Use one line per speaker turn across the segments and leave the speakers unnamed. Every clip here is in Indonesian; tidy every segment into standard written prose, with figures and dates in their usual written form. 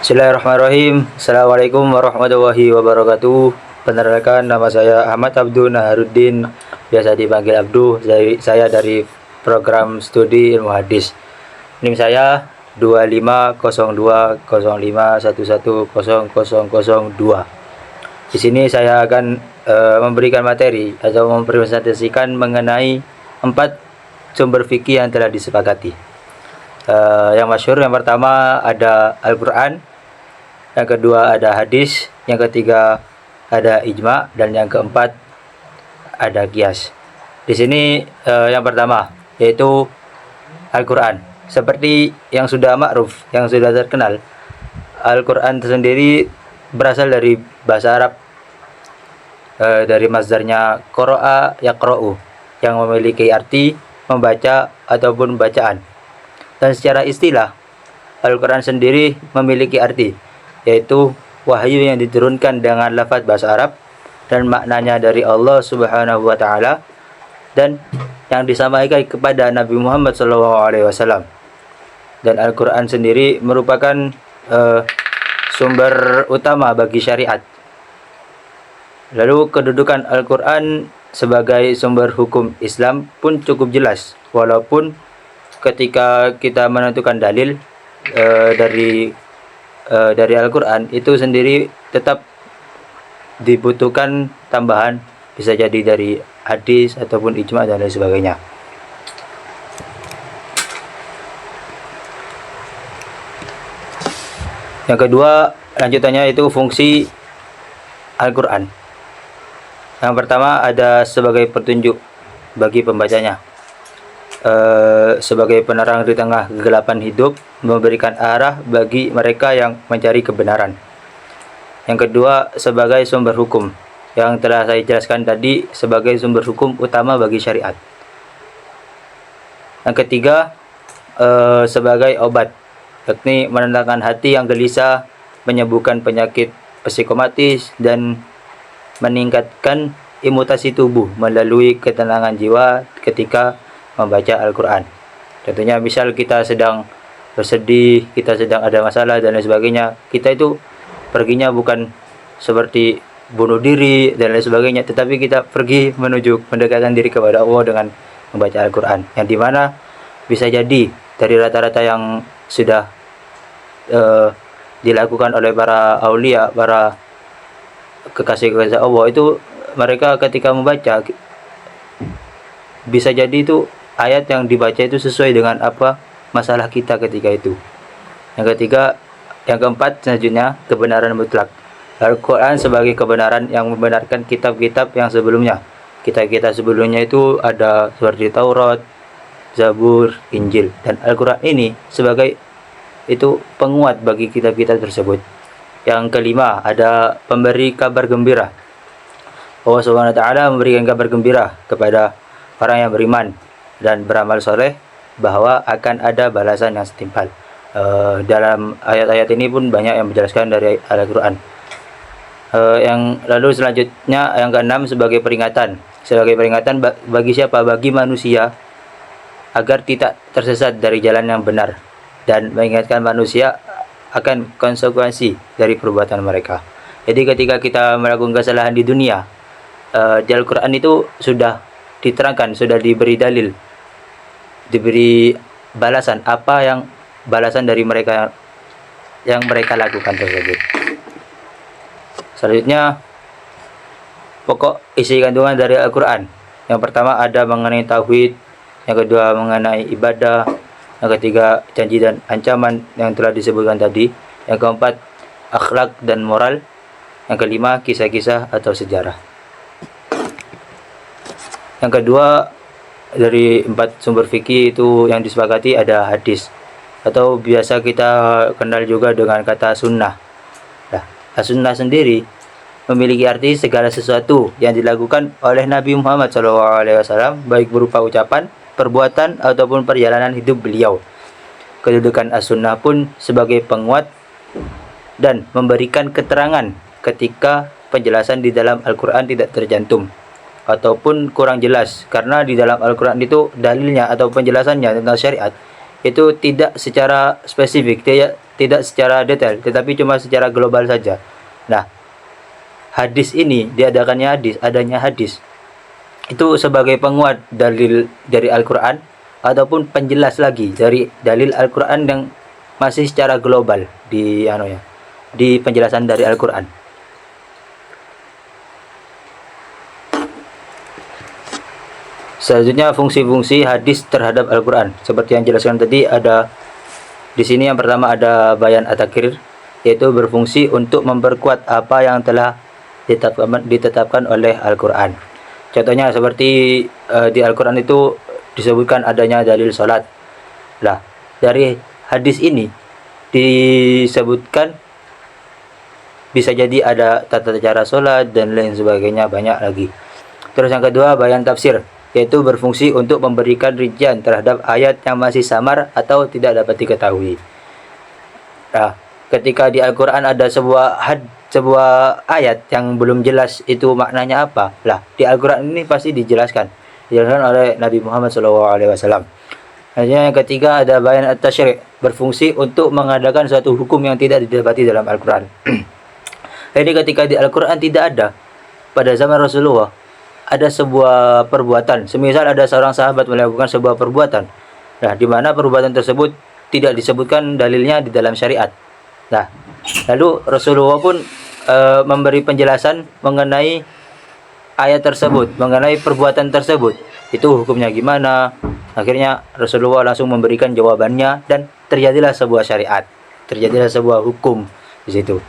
Bismillahirrahmanirrahim. Assalamualaikum warahmatullahi wabarakatuh. Perkenalkan, nama saya Ahmad Abdul Naharuddin, biasa dipanggil Abdu. Saya dari program studi ilmu hadis. NIM saya 250205110002. Di sini saya akan memberikan materi atau mempresentasikan mengenai 4 sumber fikih yang telah disepakati. Yang masyhur, yang pertama ada Al-Quran, yang kedua ada hadis, yang ketiga ada ijma, dan yang keempat ada qiyas. Di sini yang pertama yaitu Al-Quran. Seperti yang sudah makruf, yang sudah terkenal, Al-Quran sendiri berasal dari bahasa Arab, dari mazdarnya qara'a yaqra'u, yang memiliki arti membaca ataupun bacaan. Dan secara istilah, Al-Quran sendiri memiliki arti, yaitu wahyu yang diturunkan dengan lafaz bahasa Arab dan maknanya dari Allah Subhanahu wa taala, dan yang disampaikan kepada Nabi Muhammad SAW. Dan Al-Quran sendiri merupakan sumber utama bagi syariat. Lalu kedudukan Al-Quran sebagai sumber hukum Islam pun cukup jelas, walaupun ketika kita menentukan dalil dari Al-Quran itu sendiri tetap dibutuhkan tambahan, bisa jadi dari hadis ataupun ijma dan lain sebagainya. Yang kedua, lanjutannya itu fungsi Al-Quran. Yang pertama ada sebagai petunjuk bagi pembacanya, sebagai penerang di tengah kegelapan hidup, memberikan arah bagi mereka yang mencari kebenaran. Yang kedua, sebagai sumber hukum, yang telah saya jelaskan tadi, sebagai sumber hukum utama bagi syariat. Yang ketiga, sebagai obat, yakni menenangkan hati yang gelisah, menyembuhkan penyakit psikomatis, dan meningkatkan imunitas tubuh melalui ketenangan jiwa ketika membaca Al-Quran. Contohnya misal kita sedang bersedih, kita sedang ada masalah dan lain sebagainya, kita itu perginya bukan seperti bunuh diri dan lain sebagainya, tetapi kita pergi menuju mendekatkan diri kepada Allah dengan membaca Al-Quran, yang dimana bisa jadi dari rata-rata yang sudah dilakukan oleh para aulia, para kekasih-kekasih Allah itu, mereka ketika membaca bisa jadi itu ayat yang dibaca itu sesuai dengan apa masalah kita ketika itu. Yang ketiga, yang keempat selanjutnya, kebenaran mutlak. Al-Quran sebagai kebenaran yang membenarkan kitab-kitab yang sebelumnya. Kitab-kitab sebelumnya itu ada seperti Taurat, Zabur, Injil, dan Al-Quran ini sebagai itu penguat bagi kitab-kitab tersebut. Yang kelima, ada pemberi kabar gembira. Allah Subhanahu wa taala memberikan kabar gembira kepada orang yang beriman dan beramal soleh bahwa akan ada balasan yang setimpal. Dalam ayat-ayat ini pun banyak yang menjelaskan dari Al-Quran. Yang lalu selanjutnya, yang keenam, sebagai peringatan. Sebagai peringatan bagi siapa? Bagi manusia, agar tidak tersesat dari jalan yang benar, dan mengingatkan manusia akan konsekuensi dari perbuatan mereka. Jadi ketika kita melakukan kesalahan di dunia, di Al-Quran itu sudah diterangkan, sudah diberi dalil, diberi balasan, apa yang balasan dari mereka yang mereka lakukan tersebut. Selanjutnya, pokok isi kandungan dari Al-Quran. Yang pertama ada mengenai tauhid, yang kedua mengenai ibadah, yang ketiga janji dan ancaman yang telah disebutkan tadi, yang keempat akhlak dan moral, yang kelima kisah-kisah atau sejarah. Yang kedua, dari 4 sumber fikih itu yang disepakati ada hadis, atau biasa kita kenal juga dengan kata sunnah. Nah, sunnah sendiri memiliki arti segala sesuatu yang dilakukan oleh Nabi Muhammad SAW, baik berupa ucapan, perbuatan, ataupun perjalanan hidup beliau. Kedudukan as-sunnah pun sebagai penguat dan memberikan keterangan ketika penjelasan di dalam Al-Quran tidak tercantum ataupun kurang jelas, karena di dalam Al-Quran itu dalilnya atau penjelasannya tentang syariat itu tidak secara spesifik, tidak secara detail, tetapi cuma secara global saja. Nah, hadis ini adanya hadis itu sebagai penguat dalil dari Al-Qur'an ataupun penjelas lagi dari dalil Al-Qur'an yang masih secara global di penjelasan dari Al-Qur'an. Selanjutnya fungsi-fungsi hadis terhadap Al-Qur'an. Seperti yang jelaskan tadi, ada di sini yang pertama ada bayan at-takrir, yaitu berfungsi untuk memperkuat apa yang telah ditetapkan oleh Al-Qur'an. Contohnya seperti di Al-Qur'an itu disebutkan adanya dalil salat. Nah, dari hadis ini disebutkan bisa jadi ada tata cara salat dan lain sebagainya, banyak lagi. Terus yang kedua bayan tafsir, yaitu berfungsi untuk memberikan rincian terhadap ayat yang masih samar atau tidak dapat diketahui. Nah, ketika di Al-Qur'an ada sebuah ayat yang belum jelas itu maknanya apa, lah di Al-Qur'an ini pasti dijelaskan oleh Nabi Muhammad SAW. Yang ketiga ada bayan at-tasyri', berfungsi untuk mengadakan suatu hukum yang tidak didapati dalam Al-Qur'an. Jadi ketika di Al-Qur'an tidak ada, pada zaman Rasulullah ada sebuah perbuatan, semisal ada seorang sahabat melakukan sebuah perbuatan, nah di mana perbuatan tersebut tidak disebutkan dalilnya di dalam syariat. Nah, lalu Rasulullah pun memberi penjelasan mengenai ayat tersebut, mengenai perbuatan tersebut, itu hukumnya gimana. Akhirnya Rasulullah langsung memberikan jawabannya dan terjadilah sebuah syariat, terjadilah sebuah hukum di situ.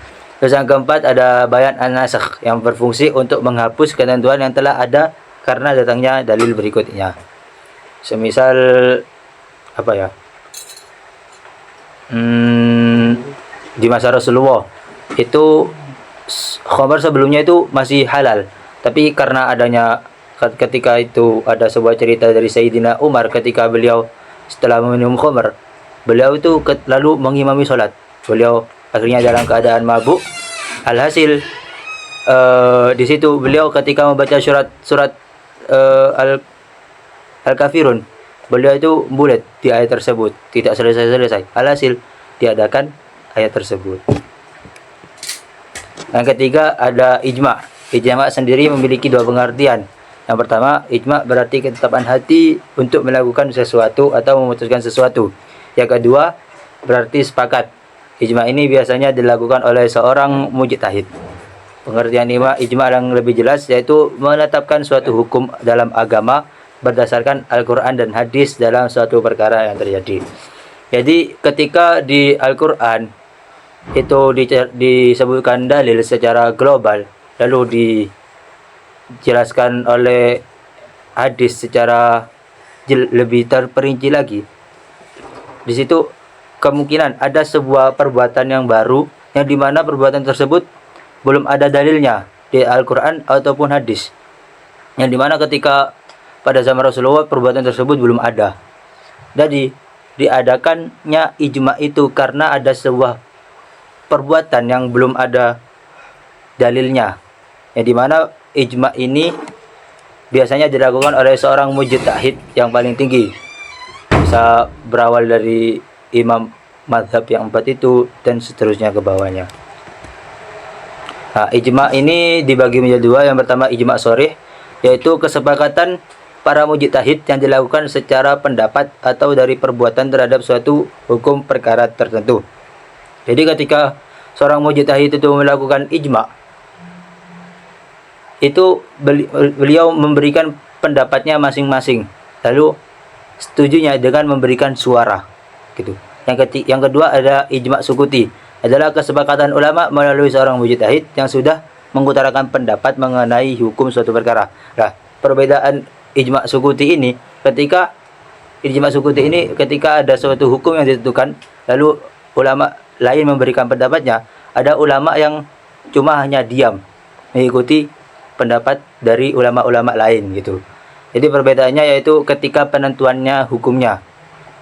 Terus yang keempat ada bayan an-nasakh, yang berfungsi untuk menghapus ketentuan yang telah ada karena datangnya dalil berikutnya. Semisal apa ya? Di masa Rasulullah itu khamar sebelumnya itu masih halal, tapi karena adanya ketika itu ada sebuah cerita dari Sayyidina Umar ketika beliau setelah meminum khamar, beliau itu lalu mengimami sholat. Beliau akhirnya dalam keadaan mabuk. Alhasil di situ beliau ketika membaca surat Al-Kafirun, beliau itu bulat di ayat tersebut, tidak selesai. Alhasil diadakan ayat tersebut. Yang ketiga ada ijma'. Ijma' sendiri memiliki dua pengertian. Yang pertama, ijma' berarti ketetapan hati untuk melakukan sesuatu atau memutuskan sesuatu. Yang kedua, berarti sepakat. Ijma' ini biasanya dilakukan oleh seorang mujtahid. Pengertian ijma' yang lebih jelas yaitu menetapkan suatu hukum dalam agama berdasarkan Al-Qur'an dan hadis dalam suatu perkara yang terjadi. Jadi ketika di Al-Qur'an itu disebutkan dalil secara global, lalu dijelaskan oleh hadis secara lebih terperinci lagi, di situ kemungkinan ada sebuah perbuatan yang baru yang dimana perbuatan tersebut belum ada dalilnya di Al-Qur'an ataupun hadis, yang dimana ketika pada zaman Rasulullah perbuatan tersebut belum ada. Jadi diadakannya ijma' itu karena ada sebuah perbuatan yang belum ada dalilnya, yang dimana ijma' ini biasanya dilakukan oleh seorang mujtahid yang paling tinggi, bisa berawal dari imam mazhab yang 4 itu dan seterusnya ke bawahnya. Nah, ijma' ini dibagi menjadi dua. Yang pertama ijma' sharih, yaitu kesepakatan para mujtahid yang dilakukan secara pendapat atau dari perbuatan terhadap suatu hukum perkara tertentu. Jadi ketika seorang mujtahid itu melakukan ijma', itu beliau memberikan pendapatnya masing-masing, lalu setujunya dengan memberikan suara gitu. Yang kedua ada ijma' sukuti, adalah kesepakatan ulama melalui seorang mujtahid yang sudah mengutarakan pendapat mengenai hukum suatu perkara. Nah, perbedaan ijma' sukuti ini ketika ada suatu hukum yang ditentukan, lalu ulama lain memberikan pendapatnya, ada ulama yang cuma hanya diam mengikuti pendapat dari ulama-ulama lain gitu. Jadi perbedaannya yaitu ketika penentuannya hukumnya.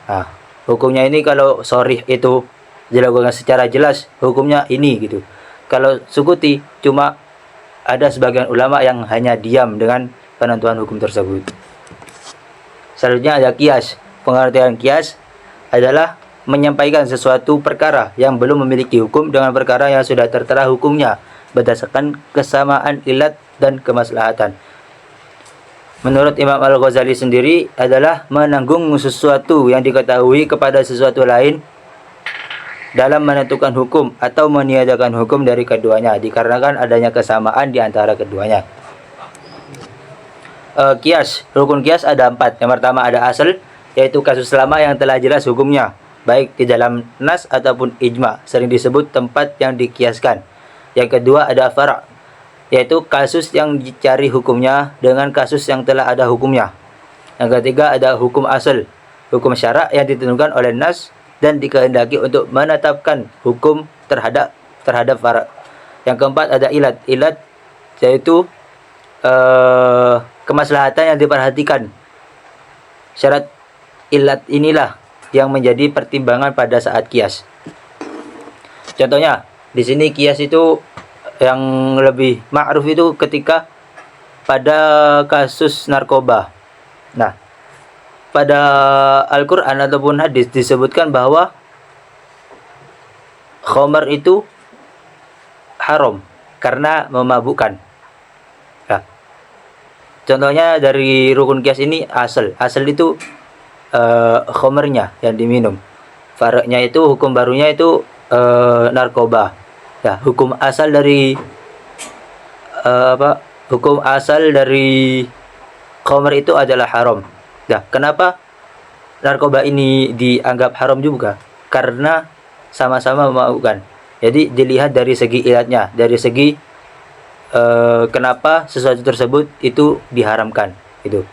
Nah, hukumnya ini kalau sharih itu dilakukan secara jelas, hukumnya ini gitu. Kalau sukuti cuma ada sebagian ulama yang hanya diam dengan penentuan hukum tersebut. Selanjutnya ada kias. Pengertian kias adalah menyampaikan sesuatu perkara yang belum memiliki hukum dengan perkara yang sudah tertera hukumnya berdasarkan kesamaan ilat dan kemaslahatan. Menurut Imam Al-Ghazali sendiri adalah menanggung sesuatu yang diketahui kepada sesuatu lain dalam menentukan hukum atau meniadakan hukum dari keduanya dikarenakan adanya kesamaan di antara keduanya. Kias, rukun kias ada 4. Yang pertama ada asal, yaitu kasus lama yang telah jelas hukumnya, baik di dalam nas ataupun ijma, sering disebut tempat yang dikiaskan. Yang kedua ada fara', yaitu kasus yang dicari hukumnya dengan kasus yang telah ada hukumnya. Yang ketiga ada hukum asal, hukum syara' yang ditentukan oleh nas dan dikehendaki untuk menetapkan hukum terhadap fara'. Yang keempat ada ilat, yaitu kemaslahatan yang diperhatikan. Syarat ilat inilah yang menjadi pertimbangan pada saat kias. Contohnya, di sini kias itu yang lebih ma'ruf itu ketika pada kasus narkoba. Nah, pada Al-Quran ataupun hadis disebutkan bahwa khamar itu haram karena memabukkan. Nah, contohnya dari rukun kias ini asal itu khamarnya yang diminum. Faraknya itu hukum barunya itu narkoba. Ya, hukum asal dari hukum asal dari khamar itu adalah haram. Nah, kenapa narkoba ini dianggap haram juga? Karena sama-sama memabukkan. Jadi dilihat dari segi ilatnya, dari segi kenapa sesuatu tersebut itu diharamkan. Itu.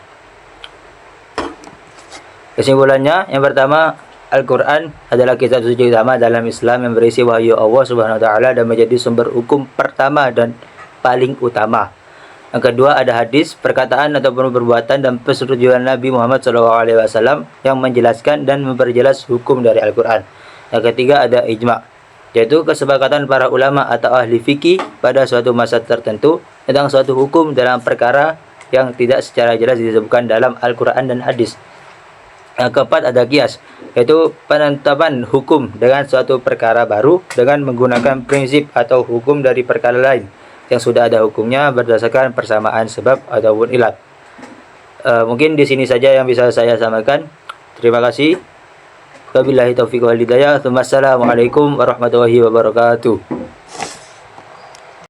Kesimpulannya, yang pertama, Al-Quran adalah kitab suci utama dalam Islam yang berisi wahyu Allah Subhanahu wa taala dan menjadi sumber hukum pertama dan paling utama. Yang kedua ada hadis, perkataan ataupun perbuatan dan persetujuan Nabi Muhammad SAW yang menjelaskan dan memperjelas hukum dari Al-Quran. Yang ketiga ada ijma, yaitu kesepakatan para ulama atau ahli fikih pada suatu masa tertentu tentang suatu hukum dalam perkara yang tidak secara jelas disebutkan dalam Al-Quran dan hadis. Yang keempat ada kias, yaitu penetapan hukum dengan suatu perkara baru dengan menggunakan prinsip atau hukum dari perkara lain yang sudah ada hukumnya berdasarkan persamaan sebab ataupun ilat. Mungkin di sini saja yang bisa saya sampaikan. Terima kasih. Wabillahi taufiq wal hidayah. Wassalamualaikum warahmatullahi wabarakatuh.